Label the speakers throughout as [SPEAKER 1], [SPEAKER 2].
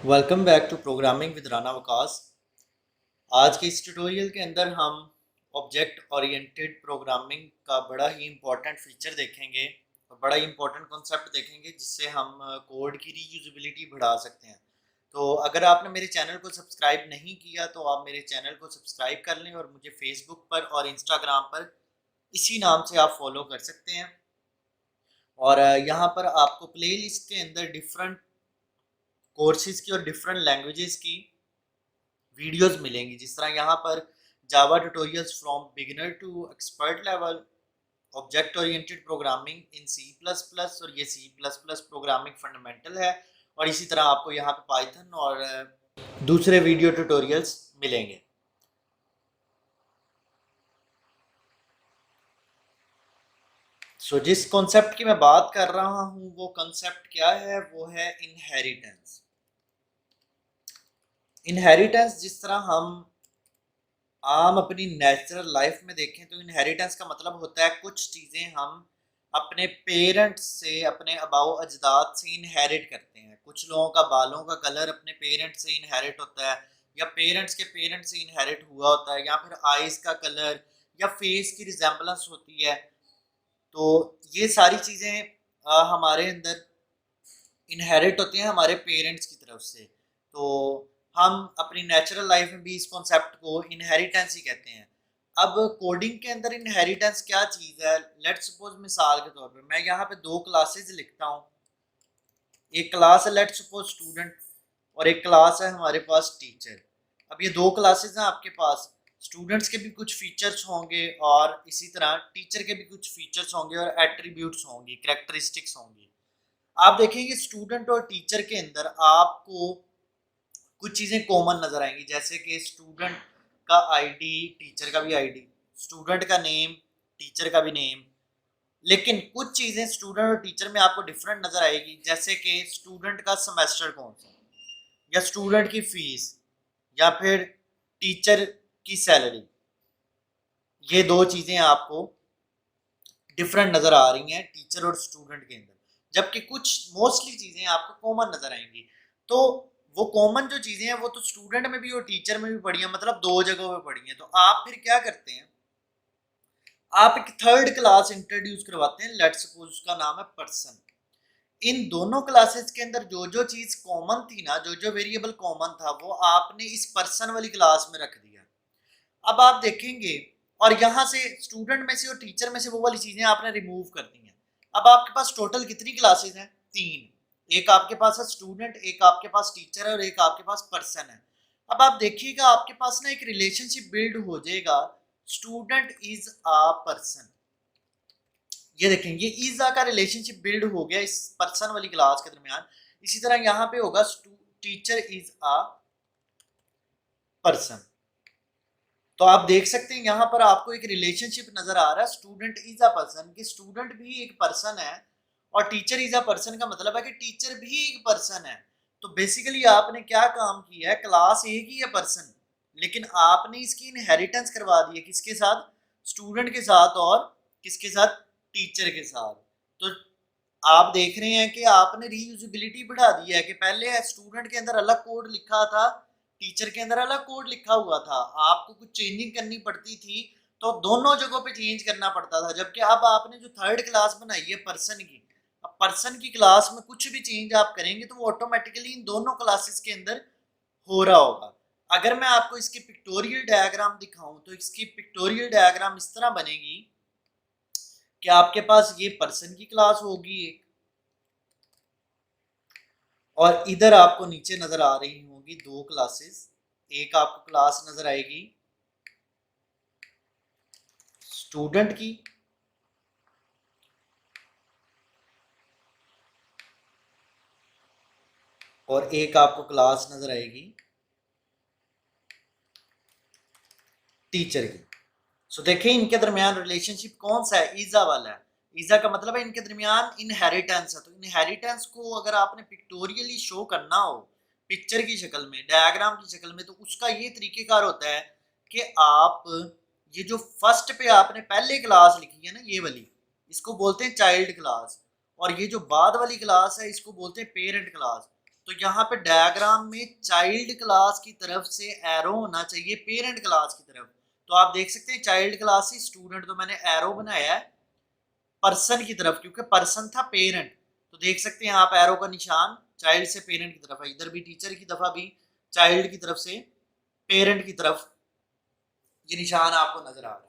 [SPEAKER 1] Welcome back to programming with Rana Waqas. आज के इस ट्यूटोरियल के अंदर हम ऑब्जेक्ट ओरिएंटेड प्रोग्रामिंग का बड़ा ही इम्पोर्टेंट फीचर देखेंगे और बड़ा ही इम्पोर्टेंट कॉन्सेप्ट देखेंगे जिससे हम कोड की रीयूजेबिलिटी बढ़ा सकते हैं। तो अगर आपने मेरे चैनल को सब्सक्राइब नहीं किया तो आप मेरे चैनल को सब्सक्राइब कर लें और मुझे फेसबुक पर और इंस्टाग्राम पर इसी नाम से आप फॉलो कर सकते हैं। और यहाँ पर आपको प्ले लिस्ट के अंदर डिफरेंट कोर्सेज की और डिफरेंट लैंग्वेजेस की वीडियोस मिलेंगी, जिस तरह यहाँ पर Java tutorials from beginner to expert level, object oriented programming in C plus plus, और ये C plus plus programming fundamental है। और इसी तरह आपको यहाँ पे पाइथन और दूसरे वीडियो ट्यूटोरियल्स मिलेंगे। जिस कॉन्सेप्ट की मैं बात कर रहा हूँ वो कॉन्सेप्ट क्या है, वो है इनहेरिटेंस। इनहेरिटेंस जिस तरह हम आम अपनी नेचुरल लाइफ में देखें तो इनहेरिटेंस का मतलब होता है कुछ चीज़ें हम अपने पेरेंट्स से, अपने आबाओ अजदाद से इनहेरिट करते हैं। कुछ लोगों का बालों का कलर अपने पेरेंट्स से इनहेरिट होता है, या पेरेंट्स के पेरेंट्स से इनहेरिट हुआ होता है, या फिर आइज़ का कलर या फेस की रिजेम्बलेंस होती है। तो ये सारी चीज़ें हमारे अंदर इनहेरिट होती हैं हमारे पेरेंट्स की तरफ से। तो हम अपनी नेचुरल लाइफ में भी इस कॉन्सेप्ट को इनहेरिटेंस ही कहते हैं। अब कोडिंग के अंदर इनहेरिटेंस क्या चीज़ है, लेट्स सपोज मिसाल के तौर पे मैं यहाँ पे दो क्लासेस लिखता हूँ। एक क्लास है लेट्स सपोज स्टूडेंट, और एक क्लास है हमारे पास टीचर। अब ये दो क्लासेस हैं आपके पास, स्टूडेंट्स के भी कुछ फीचर्स होंगे और इसी तरह टीचर के भी कुछ फीचर्स होंगे और एट्रीब्यूट्स होंगी, कैरेक्टरिस्टिक्स होंगी। आप देखेंगे स्टूडेंट और टीचर के अंदर आपको कुछ चीज़ें कॉमन नज़र आएंगी, जैसे कि स्टूडेंट का आईडी, टीचर का भी आईडी, स्टूडेंट का नेम, टीचर का भी नेम। लेकिन कुछ चीज़ें स्टूडेंट और टीचर में आपको डिफरेंट नज़र आएगी, जैसे कि स्टूडेंट का सेमेस्टर कौन सा, या स्टूडेंट की फीस, या फिर टीचर की सैलरी। ये दो चीज़ें आपको डिफरेंट नज़र आ रही हैं टीचर और स्टूडेंट के अंदर, जबकि कुछ मोस्टली चीज़ें आपको कॉमन नज़र आएंगी। तो वो कॉमन जो चीज़ें हैं वो तो स्टूडेंट में भी और टीचर में भी पढ़ी हैं, मतलब दो जगहों पे पढ़ी हैं। तो आप फिर क्या करते हैं, आप एक थर्ड क्लास इंट्रोड्यूस करवाते हैं, लेट्स सपोज उसका नाम है पर्सन। इन दोनों क्लासेस के अंदर जो जो चीज़ कॉमन थी ना, जो जो वेरिएबल कॉमन था, वो आपने इस पर्सन वाली क्लास में रख दिया। अब आप देखेंगे और यहाँ से स्टूडेंट में से और टीचर में से वो वाली चीज़ें आपने रिमूव कर दी हैं। अब आपके पास टोटल कितनी क्लासेस हैं? तीन। एक आपके पास है स्टूडेंट, एक आपके पास टीचर है, और एक आपके पास पर्सन है। अब आप देखिएगा आपके पास ना एक रिलेशनशिप बिल्ड हो जाएगा, स्टूडेंट इज अ पर्सन। ये देखेंगे इज अ का रिलेशनशिप बिल्ड हो गया इस पर्सन वाली क्लास के दरमियान। इसी तरह यहाँ पे होगा टीचर इज अ पर्सन। तो आप देख सकते हैं यहाँ पर आपको एक रिलेशनशिप नजर आ रहा है, स्टूडेंट इज अ पर्सन, कि स्टूडेंट भी एक पर्सन है और टीचर इज अ पर्सन का मतलब है कि टीचर भी एक पर्सन है। तो बेसिकली आपने क्या काम किया है, क्लास एक ही है पर्सन, लेकिन आपने इसकी इनहेरिटेंस करवा दी है किसके साथ? स्टूडेंट के साथ, और किसके साथ? टीचर के साथ। तो आप देख रहे हैं कि आपने रीयूजेबिलिटी बढ़ा दी है, कि पहले स्टूडेंट के अंदर अलग कोड लिखा था, टीचर के अंदर अलग कोड लिखा हुआ था, आपको कुछ चेंजिंग करनी पड़ती थी तो दोनों जगहों पे चेंज करना पड़ता था। जबकि अब आपने जो थर्ड क्लास बनाई है पर्सन की, अब पर्सन की क्लास में कुछ भी चेंज आप करेंगे तो वो ऑटोमेटिकली इन दोनों क्लासेस के अंदर हो रहा होगा। अगर मैं आपको इसकी पिक्टोरियल डायग्राम दिखाऊं तो इसकी पिक्टोरियल डायग्राम इस तरह बनेगी कि आपके पास ये पर्सन की क्लास होगी एक, और इधर आपको नीचे नजर आ रही होगी दो क्लासेस। एक आपको क्लास नजर आएगी स्टूडेंट की, और एक आपको क्लास नजर आएगी टीचर की। सो देखिए इनके दरमियान रिलेशनशिप कौन सा है? ईजा वाला है। ईजा का मतलब है इनके दरमियान इनहेरिटेंस है। तो इनहेरिटेंस को अगर आपने पिक्टोरियली शो करना हो, पिक्चर की शक्ल में, डायग्राम की शक्ल में, तो उसका ये तरीकेकार होता है कि आप ये जो फर्स्ट पे आपने पहले क्लास लिखी है ना, ये वाली, इसको बोलते हैं चाइल्ड क्लास, और ये जो बाद वाली क्लास है इसको बोलते हैं पेरेंट क्लास। तो यहाँ पे डायग्राम में चाइल्ड क्लास की तरफ से एरो होना चाहिए पेरेंट क्लास की तरफ। तो आप देख सकते हैं चाइल्ड क्लास से स्टूडेंट, तो मैंने एरो बनाया है पर्सन की तरफ क्योंकि पर्सन था पेरेंट। तो देख सकते हैं आप एरो का निशान चाइल्ड से पेरेंट की तरफ है, इधर भी टीचर की दफा भी चाइल्ड की तरफ से पेरेंट की तरफ ये निशान आपको नजर आ रहा है।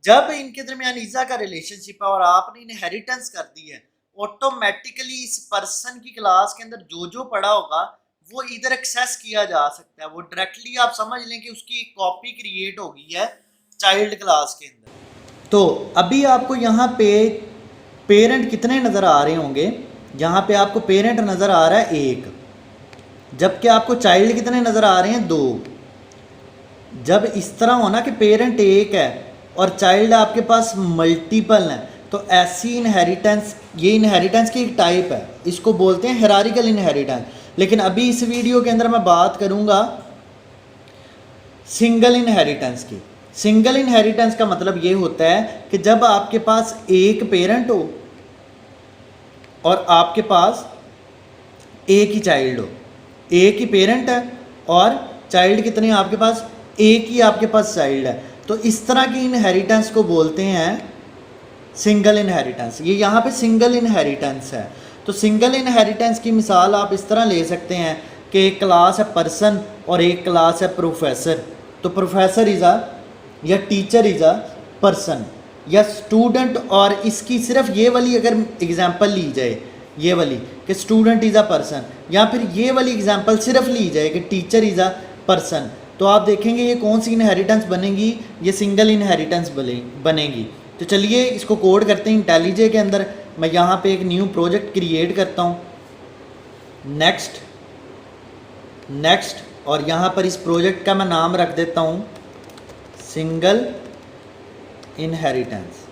[SPEAKER 1] जब इनके दरमियान ईजा का रिलेशनशिप है और आपने इनहेरिटेंस कर दी है, ऑटोमेटिकली इस पर्सन की क्लास के अंदर जो जो पड़ा होगा वो इधर एक्सेस किया जा सकता है। वो डायरेक्टली आप समझ लें कि उसकी एक कॉपी क्रिएट हो गई है चाइल्ड क्लास के अंदर। तो अभी आपको यहाँ पे पेरेंट कितने नज़र आ रहे होंगे, यहाँ पे आपको पेरेंट नज़र आ रहा है 1, जबकि आपको चाइल्ड कितने नज़र आ रहे हैं 2। जब इस तरह हो ना कि पेरेंट 1 है और चाइल्ड आपके पास मल्टीपल है, तो ऐसी इनहेरिटेंस, ये इनहेरिटेंस की एक टाइप है, इसको बोलते हैं हायरार्किकल इनहेरिटेंस। लेकिन अभी इस वीडियो के अंदर मैं बात करूंगा सिंगल इनहेरिटेंस की। सिंगल इनहेरिटेंस का मतलब ये होता है कि जब आपके पास एक पेरेंट हो और आपके पास एक ही चाइल्ड हो, एक ही पेरेंट है और चाइल्ड कितने हैं आपके पास, एक ही आपके पास चाइल्ड है, तो इस तरह की इनहेरिटेंस को बोलते हैं सिंगल इनहेरिटेंस। ये यहाँ पे सिंगल इनहेरिटेंस है। तो सिंगल इनहेरिटेंस की मिसाल आप इस तरह ले सकते हैं कि एक क्लास है पर्सन और एक क्लास है प्रोफेसर। तो प्रोफेसर इज़ अ या टीचर इज़ अ पर्सन या स्टूडेंट, और इसकी सिर्फ ये वाली अगर एग्जांपल ली जाए, ये वाली कि स्टूडेंट इज़ अ पर्सन, या फिर ये वाली एग्जांपल सिर्फ ली जाए कि टीचर इज़ अ पर्सन, तो आप देखेंगे ये कौन सी इनहेरिटेंस बनेगी, ये सिंगल इनहेरिटेंस बनेगी। तो चलिए इसको कोड करते हैं इंटेलिजे के अंदर। मैं यहाँ पे एक न्यू प्रोजेक्ट क्रिएट करता हूँ, नेक्स्ट नेक्स्ट, और यहाँ पर इस प्रोजेक्ट का मैं नाम रख देता हूँ single inheritance.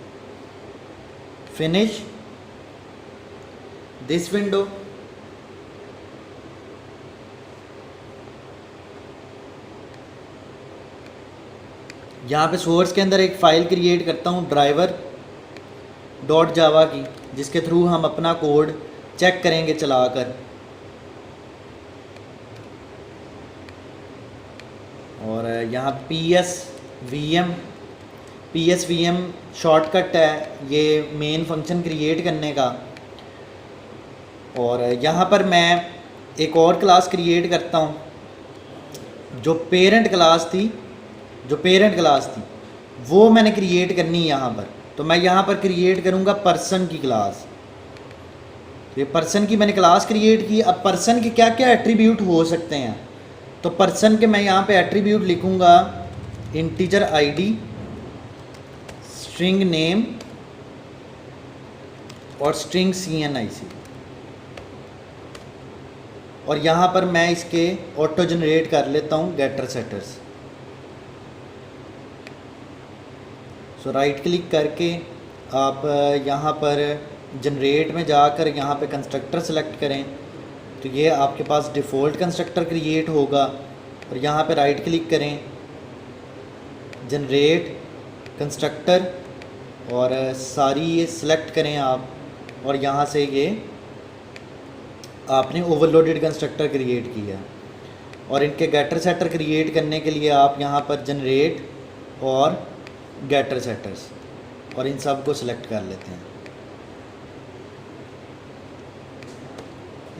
[SPEAKER 1] Finish this window. यहाँ पे सोर्स के अंदर एक फ़ाइल क्रिएट करता हूँ ड्राइवर डॉट जावा की, जिसके थ्रू हम अपना कोड चेक करेंगे चलाकर। और यहाँ P S V M shortcut है ये मेन फंक्शन क्रिएट करने का। और यहाँ पर मैं एक और क्लास क्रिएट करता हूँ जो पेरेंट क्लास थी वो मैंने क्रिएट करनी है यहाँ पर। तो मैं यहाँ पर क्रिएट करूँगा पर्सन की क्लास। तो ये पर्सन की मैंने क्लास क्रिएट की। अब पर्सन के क्या क्या एट्रीब्यूट हो सकते हैं, तो पर्सन के मैं यहाँ पे एट्रीब्यूट लिखूँगा इंटीजर आईडी, स्ट्रिंग नेम और स्ट्रिंग CNIC। और यहाँ पर मैं इसके ऑटो जनरेट कर लेता हूँ गेटर सेटर्स। सो राइट क्लिक करके आप यहाँ पर जनरेट में जाकर यहाँ पे कंस्ट्रक्टर सेलेक्ट करें, तो ये आपके पास डिफ़ॉल्ट कंस्ट्रक्टर क्रिएट होगा। और यहाँ पे राइट क्लिक करें, जनरेट कंस्ट्रक्टर, और सारी ये सिलेक्ट करें आप, और यहाँ से ये आपने ओवरलोडेड कंस्ट्रक्टर क्रिएट किया। और इनके गेटर सेटर क्रिएट करने के लिए आप यहाँ पर जनरेट और गेटर सेटर्स, और इन सब को सिलेक्ट कर लेते हैं।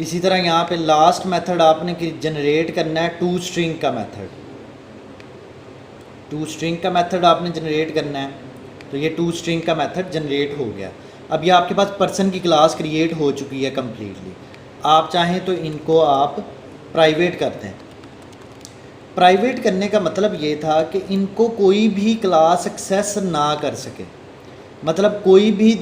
[SPEAKER 1] इसी तरह यहाँ पे लास्ट मेथड आपने जनरेट करना है टू स्ट्रिंग का मेथड आपने जनरेट करना है। तो ये टू स्ट्रिंग का मेथड जनरेट हो गया। अब ये आपके पास पर्सन की क्लास क्रिएट हो चुकी है कम्प्लीटली। आप चाहें तो इनको आप प्राइवेट कर दें। प्राइवेट करने का मतलब ये था कि इनको कोई भी क्लास एक्सेस ना कर सके, मतलब कोई भी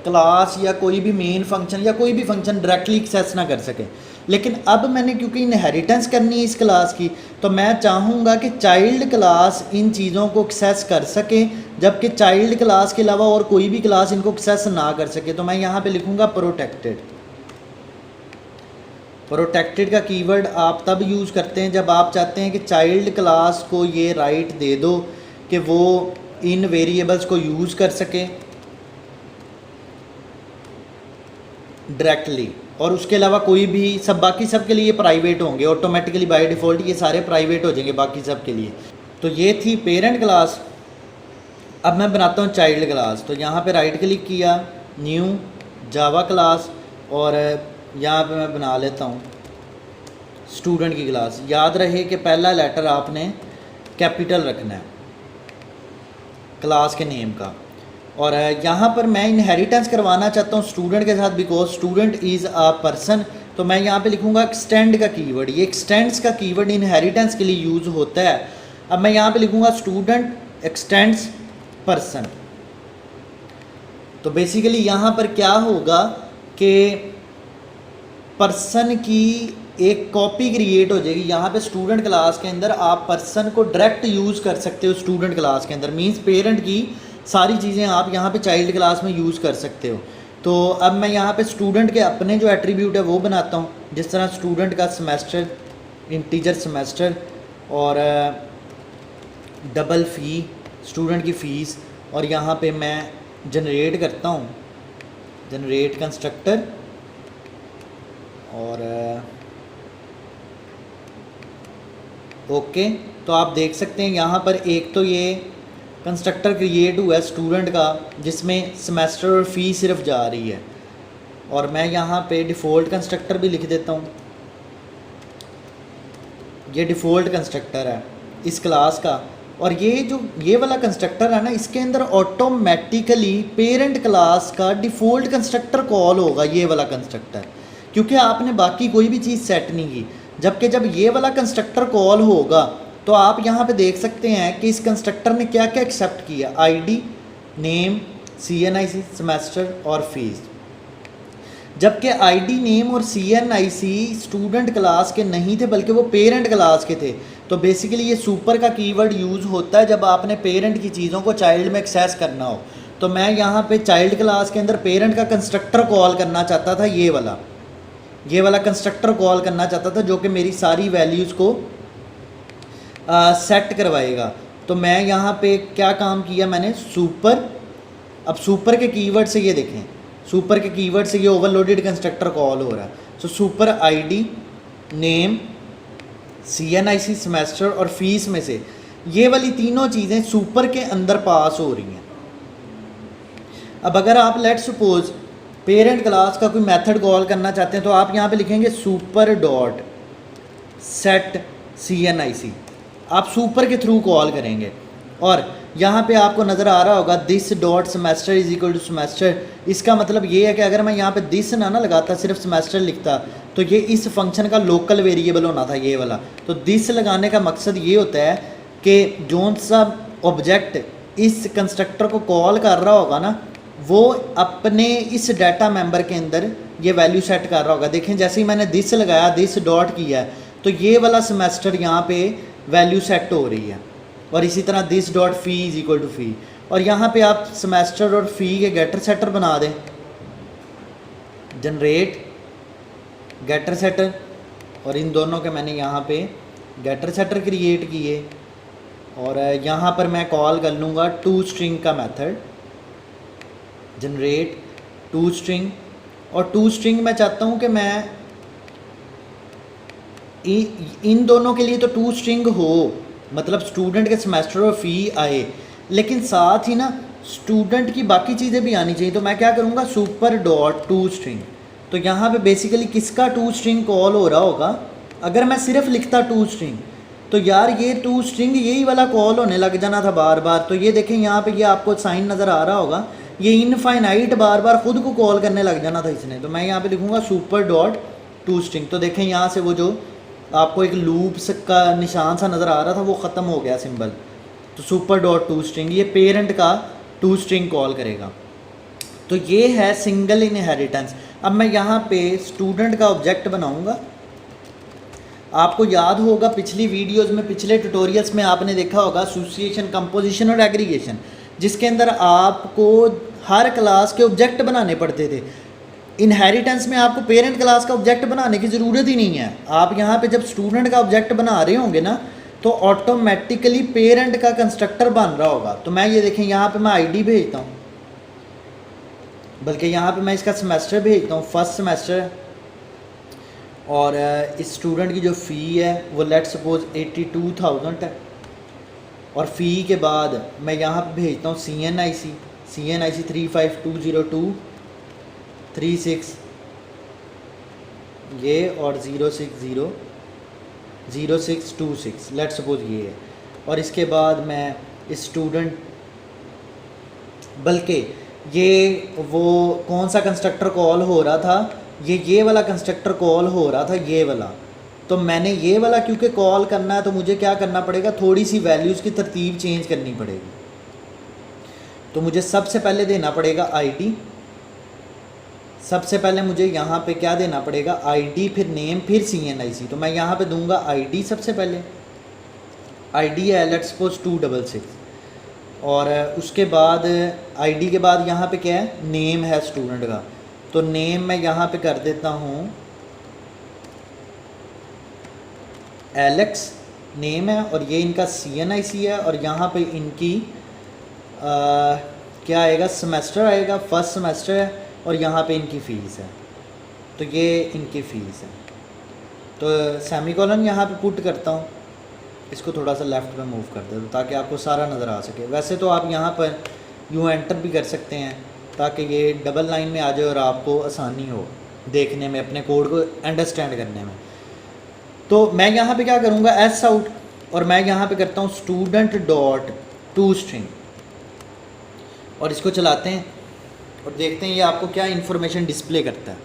[SPEAKER 1] क्लास या कोई भी मेन फंक्शन या कोई भी फंक्शन डायरेक्टली एक्सेस ना कर सके। लेकिन अब मैंने क्योंकि इनहेरिटेंस करनी है इस क्लास की, तो मैं चाहूँगा कि चाइल्ड क्लास इन चीज़ों को एक्सेस कर सके, जबकि चाइल्ड क्लास के अलावा और कोई भी क्लास इनको एक्सेस ना कर सके। तो मैं यहाँ पे लिखूँगा प्रोटेक्टेड। प्रोटेक्टेड का कीवर्ड आप तब यूज़ करते हैं जब आप चाहते हैं कि चाइल्ड क्लास को ये राइट दे दो कि वो इन वेरिएबल्स को यूज़ कर सके डायरेक्टली। और उसके अलावा कोई भी सब बाकी सब के लिए प्राइवेट होंगे, ऑटोमेटिकली बाय डिफ़ॉल्ट ये सारे प्राइवेट हो जाएंगे बाकी सब के लिए। तो ये थी पेरेंट क्लास। अब मैं बनाता हूँ चाइल्ड क्लास। तो यहाँ पे राइट क्लिक किया, न्यू जावा क्लास, और यहाँ पे मैं बना लेता हूँ स्टूडेंट की क्लास। याद रहे कि पहला लेटर आपने कैपिटल रखना है क्लास के नेम का। और यहाँ पर मैं इनहेरिटेंस करवाना चाहता हूँ स्टूडेंट के साथ, because student is a person. तो मैं यहाँ पे लिखूँगा एक्सटेंड का कीवर्ड। ये एक्सटेंड्स का कीवर्ड इनहेरिटेंस के लिए यूज़ होता है। अब मैं यहाँ पे लिखूँगा स्टूडेंट एक्सटेंड्स पर्सन। तो बेसिकली यहाँ पर क्या होगा कि पर्सन की एक कॉपी क्रिएट हो जाएगी। यहाँ पे स्टूडेंट क्लास के अंदर आप पर्सन को डायरेक्ट यूज़ कर सकते हो स्टूडेंट क्लास के अंदर, मींस पेरेंट की सारी चीज़ें आप यहाँ पे चाइल्ड क्लास में यूज़ कर सकते हो। तो अब मैं यहाँ पे स्टूडेंट के अपने जो एट्रीब्यूट है वो बनाता हूँ, जिस तरह स्टूडेंट का सेमेस्टर, इंटीजर सेमेस्टर, और डबल फ़ी, स्टूडेंट की फ़ीस। और यहाँ पे मैं जनरेट करता हूँ, जनरेट कंस्ट्रक्टर, और ओके। तो आप देख सकते हैं यहाँ पर एक तो ये कंस्ट्रक्टर क्रिएट हुआ है स्टूडेंट का, जिसमें सेमेस्टर और फ़ी सिर्फ जा रही है। और मैं यहाँ पे डिफ़ॉल्ट कंस्ट्रक्टर भी लिख देता हूँ। ये डिफ़ॉल्ट कंस्ट्रक्टर है इस क्लास का। और ये जो ये वाला कंस्ट्रक्टर है ना, इसके अंदर ऑटोमेटिकली पेरेंट क्लास का डिफ़ॉल्ट कंस्ट्रक्टर कॉल होगा, ये वाला कंस्ट्रक्टर, क्योंकि आपने बाकी कोई भी चीज़ सेट नहीं की। जबकि जब ये वाला कंस्ट्रक्टर कॉल होगा तो आप यहाँ पे देख सकते हैं कि इस कंस्ट्रक्टर ने क्या क्या एक्सेप्ट किया, आईडी, नेम, CNIC, सेमेस्टर और फीस। जबकि आईडी, नेम और CNIC स्टूडेंट क्लास के नहीं थे, बल्कि वो पेरेंट क्लास के थे। तो बेसिकली ये सुपर का कीवर्ड यूज़ होता है जब आपने पेरेंट की चीज़ों को चाइल्ड में एक्सेस करना हो। तो मैं यहाँ पे चाइल्ड क्लास के अंदर पेरेंट का कंस्ट्रक्टर कॉल करना चाहता था, ये वाला कंस्ट्रक्टर कॉल करना चाहता था, जो कि मेरी सारी वैल्यूज़ को सेट करवाएगा। तो मैं यहाँ पे क्या काम किया मैंने, सुपर। अब सुपर के कीवर्ड से ये देखें, सुपर के कीवर्ड से ये ओवरलोडेड कंस्ट्रक्टर कॉल हो रहा है। So super ID, name, CNIC, semester और फीस में से ये वाली तीनों चीज़ें सुपर के अंदर पास हो रही हैं। अब अगर आप लेट सपोज पेरेंट क्लास का कोई मेथड कॉल करना चाहते हैं तो आप यहाँ पे लिखेंगे सुपर डॉट सेट CNIC। आप सुपर के थ्रू कॉल करेंगे। और यहाँ पे आपको नज़र आ रहा होगा this dot semester is equal to semester. इसका मतलब ये है कि अगर मैं यहाँ पे दिस ना लगाता, सिर्फ सेमेस्टर लिखता, तो ये इस फंक्शन का लोकल वेरिएबल होना था, ये वाला। तो दिस लगाने का मकसद ये होता है कि जोन सा ऑब्जेक्ट इस कंस्ट्रक्टर को कॉल कर रहा होगा ना, वो अपने इस डाटा मेंबर के अंदर ये वैल्यू सेट कर रहा होगा। देखें जैसे ही मैंने दिस लगाया, दिस डॉट किया है, तो ये वाला सेमेस्टर यहाँ पे वैल्यू सेट हो रही है। और इसी तरह this dot phi is equal to phi. और यहाँ पे आप सेमेस्टर और फ़ी के गेटर सेटर बना दें, जनरेट गेटर सेटर, और इन दोनों के मैंने यहाँ पे गेटर सेटर क्रिएट किए। और यहाँ पर मैं कॉल कर लूँगा टू स्ट्रिंग का मेथड, जनरेट टू स्ट्रिंग। और टू स्ट्रिंग मैं चाहता हूँ कि मैं इन दोनों के लिए तो टू स्ट्रिंग हो, मतलब स्टूडेंट के सेमेस्टर और फ़ी आए, लेकिन साथ ही ना स्टूडेंट की बाकी चीज़ें भी आनी चाहिए। तो मैं क्या करूँगा, सुपर डॉट टू स्ट्रिंग। तो यहाँ पे बेसिकली किसका टू स्ट्रिंग कॉल हो रहा होगा, अगर मैं सिर्फ लिखता टू स्ट्रिंग तो यार ये टू स्ट्रिंग यही वाला कॉल होने लग जाना था बार बार। तो ये देखें यहाँ पे ये आपको साइन नज़र आ रहा होगा, ये इनफाइनाइट बार बार खुद को कॉल करने लग जाना था इसने। तो मैं यहाँ पे लिखूँगा सुपर डॉट टू स्ट्रिंग। तो देखें यहाँ से वो जो आपको एक लूप का निशान सा नज़र आ रहा था वो ख़त्म हो गया सिंबल। तो सुपर डॉट टू स्ट्रिंग ये पेरेंट का टू स्ट्रिंग कॉल करेगा। तो ये है सिंगल इनहेरिटेंस। अब मैं यहाँ पे स्टूडेंट का ऑब्जेक्ट बनाऊँगा। आपको याद होगा पिछली वीडियोस में, पिछले ट्यूटोरियल्स में आपने देखा होगा एसोसिएशन, कंपोजिशन और एग्रीगेशन, जिसके अंदर आपको हर क्लास के ऑब्जेक्ट बनाने पड़ते थे। इनहेरिटेंस में आपको पेरेंट क्लास का ऑब्जेक्ट बनाने की ज़रूरत ही नहीं है। आप यहाँ पे जब स्टूडेंट का ऑब्जेक्ट बना रहे होंगे ना, तो ऑटोमेटिकली पेरेंट का कंस्ट्रक्टर बन रहा होगा। तो मैं ये देखें यहाँ पे मैं आईडी भेजता हूँ, बल्कि यहाँ पे मैं इसका सेमेस्टर भेजता हूँ, फर्स्ट सेमेस्टर और इस स्टूडेंट की जो फ़ी है वो लेट सपोज 82,000 है। और फ़ी के बाद मैं यहाँ पे भेजता हूँ CNIC 352023 ये और 0600626 लेट सपोज ये है। और इसके बाद मैं इस स्टूडेंट बल्कि ये वो कौन सा कंस्ट्रक्टर कॉल हो रहा था, ये वाला कंस्ट्रक्टर कॉल हो रहा था, ये वाला। तो मैंने ये वाला क्योंकि कॉल करना है तो मुझे क्या करना पड़ेगा, थोड़ी सी वैल्यूज़ की तरतीब चेंज करनी पड़ेगी। तो मुझे सबसे पहले देना पड़ेगा आईडी, सबसे पहले मुझे यहाँ पे क्या देना पड़ेगा, आईडी, फिर नेम, फिर CNIC। तो मैं यहाँ पे दूंगा आईडी। सबसे पहले आईडी है लेट्स सपोज 266 और उसके बाद आईडी के बाद यहाँ पे क्या है, नेम है स्टूडेंट का। तो नेम मैं यहाँ पे कर देता हूँ एलेक्स, नेम है, और ये इनका CNIC है। और यहाँ पे इनकी क्या आएगा, सेमेस्टर आएगा, फर्स्ट सेमेस्टर है, और यहाँ पे इनकी फ़ीस है। तो ये इनकी फ़ीस है। तो सेमीकोलन यहाँ पे पुट करता हूँ, इसको थोड़ा सा लेफ़्ट में मूव कर देता हूँ ताकि आपको सारा नज़र आ सके। वैसे तो आप यहाँ पर यूँ एंटर भी कर सकते हैं ताकि ये डबल लाइन में आ जाए और आपको आसानी हो देखने में, अपने कोड को अंडरस्टैंड करने में। तो मैं यहाँ पे क्या करूँगा, एस आउट, और मैं यहाँ पे करता हूँ स्टूडेंट डॉट टू स्ट्रिंग, और इसको चलाते हैं और देखते हैं ये आपको क्या इन्फॉर्मेशन डिस्प्ले करता है।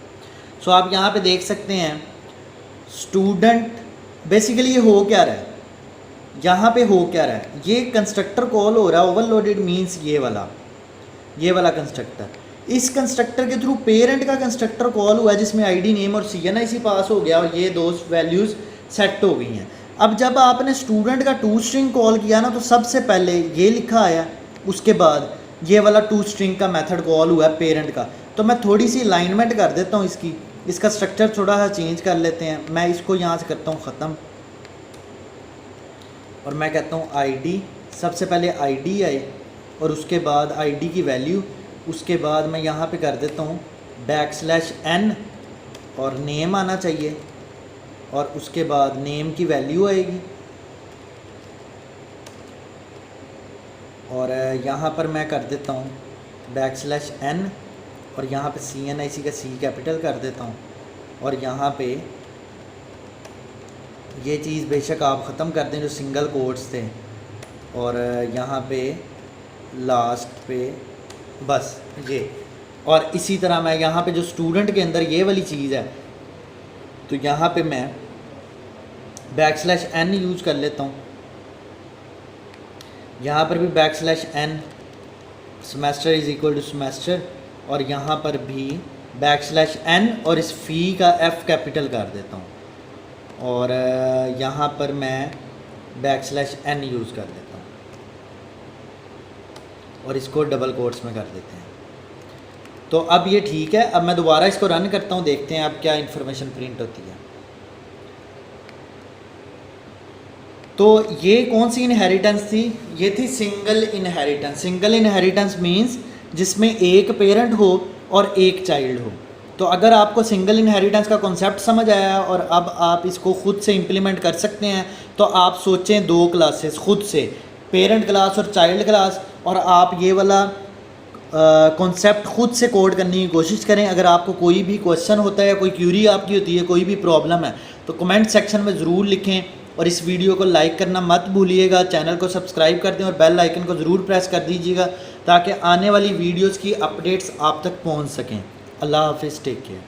[SPEAKER 1] सो आप यहाँ पे देख सकते हैं स्टूडेंट, बेसिकली ये हो क्या रहा है, यहाँ पे हो क्या रहा है, ये कंस्ट्रक्टर कॉल हो रहा है ओवरलोडेड मीन्स ये वाला कंस्ट्रक्टर। इस कंस्ट्रक्टर के थ्रू पेरेंट का कंस्ट्रक्टर कॉल हुआ है जिसमें आईडी, नेम और CNIC पास हो गया और ये दो वैल्यूज़ सेट हो गई हैं। अब जब आपने स्टूडेंट का टू स्ट्रिंग कॉल किया ना, तो सबसे पहले ये लिखा आया, उसके बाद ये वाला टू स्ट्रिंग का मेथड कॉल हुआ है पेरेंट का। तो मैं थोड़ी सी अलाइनमेंट कर देता हूँ इसका स्ट्रक्चर थोड़ा सा चेंज कर लेते हैं। मैं इसको यहाँ से करता हूँ ख़त्म और मैं कहता हूँ आईडी, सबसे पहले आईडी आए और उसके बाद आईडी की वैल्यू, उसके बाद मैं यहाँ पे कर देता हूँ \n और नेम आना चाहिए, और उसके बाद नेम की वैल्यू आएगी, और यहाँ पर मैं कर देता हूँ \n और यहाँ पे CNIC का C कैपिटल कर देता हूँ, और यहाँ पे ये चीज़ बेशक आप ख़त्म कर दें जो सिंगल कोट्स थे, और यहाँ पे लास्ट पे बस ये। और इसी तरह मैं यहाँ पे जो स्टूडेंट के अंदर ये वाली चीज़ है, तो यहाँ पे मैं \n यूज़ कर लेता हूँ, यहाँ पर भी \n semester is equal to semester, और यहाँ पर भी \n और इस फ़ी का F कैपिटल कर देता हूँ, और यहाँ पर मैं \n यूज़ कर देता हूँ और इसको डबल कोट्स में कर देते हैं। तो अब ये ठीक है। अब मैं दोबारा इसको रन करता हूँ, देखते हैं अब क्या इन्फॉर्मेशन प्रिंट होती है। तो ये कौन सी इनहेरिटेंस थी, ये थी single inheritance. Single inheritance means जिसमें एक पेरेंट हो और एक चाइल्ड हो। तो अगर आपको सिंगल इनहेरिटेंस का कॉन्सेप्ट समझ आया और अब आप इसको खुद से इम्प्लीमेंट कर सकते हैं, तो आप सोचें दो क्लासेस खुद से, पेरेंट क्लास और चाइल्ड क्लास, और आप ये वाला कॉन्सेप्ट खुद से कोड करने की कोशिश करें। अगर आपको कोई भी क्वेश्चन होता है या कोई क्यूरी आपकी होती है, कोई भी प्रॉब्लम है, तो कमेंट सेक्शन में ज़रूर लिखें, और इस वीडियो को लाइक करना मत भूलिएगा, चैनल को सब्सक्राइब कर दें और बेल आइकन को ज़रूर प्रेस कर दीजिएगा ताकि आने वाली वीडियोस की अपडेट्स आप तक पहुंच सकें। अल्लाह हाफिज़, टेक केयर।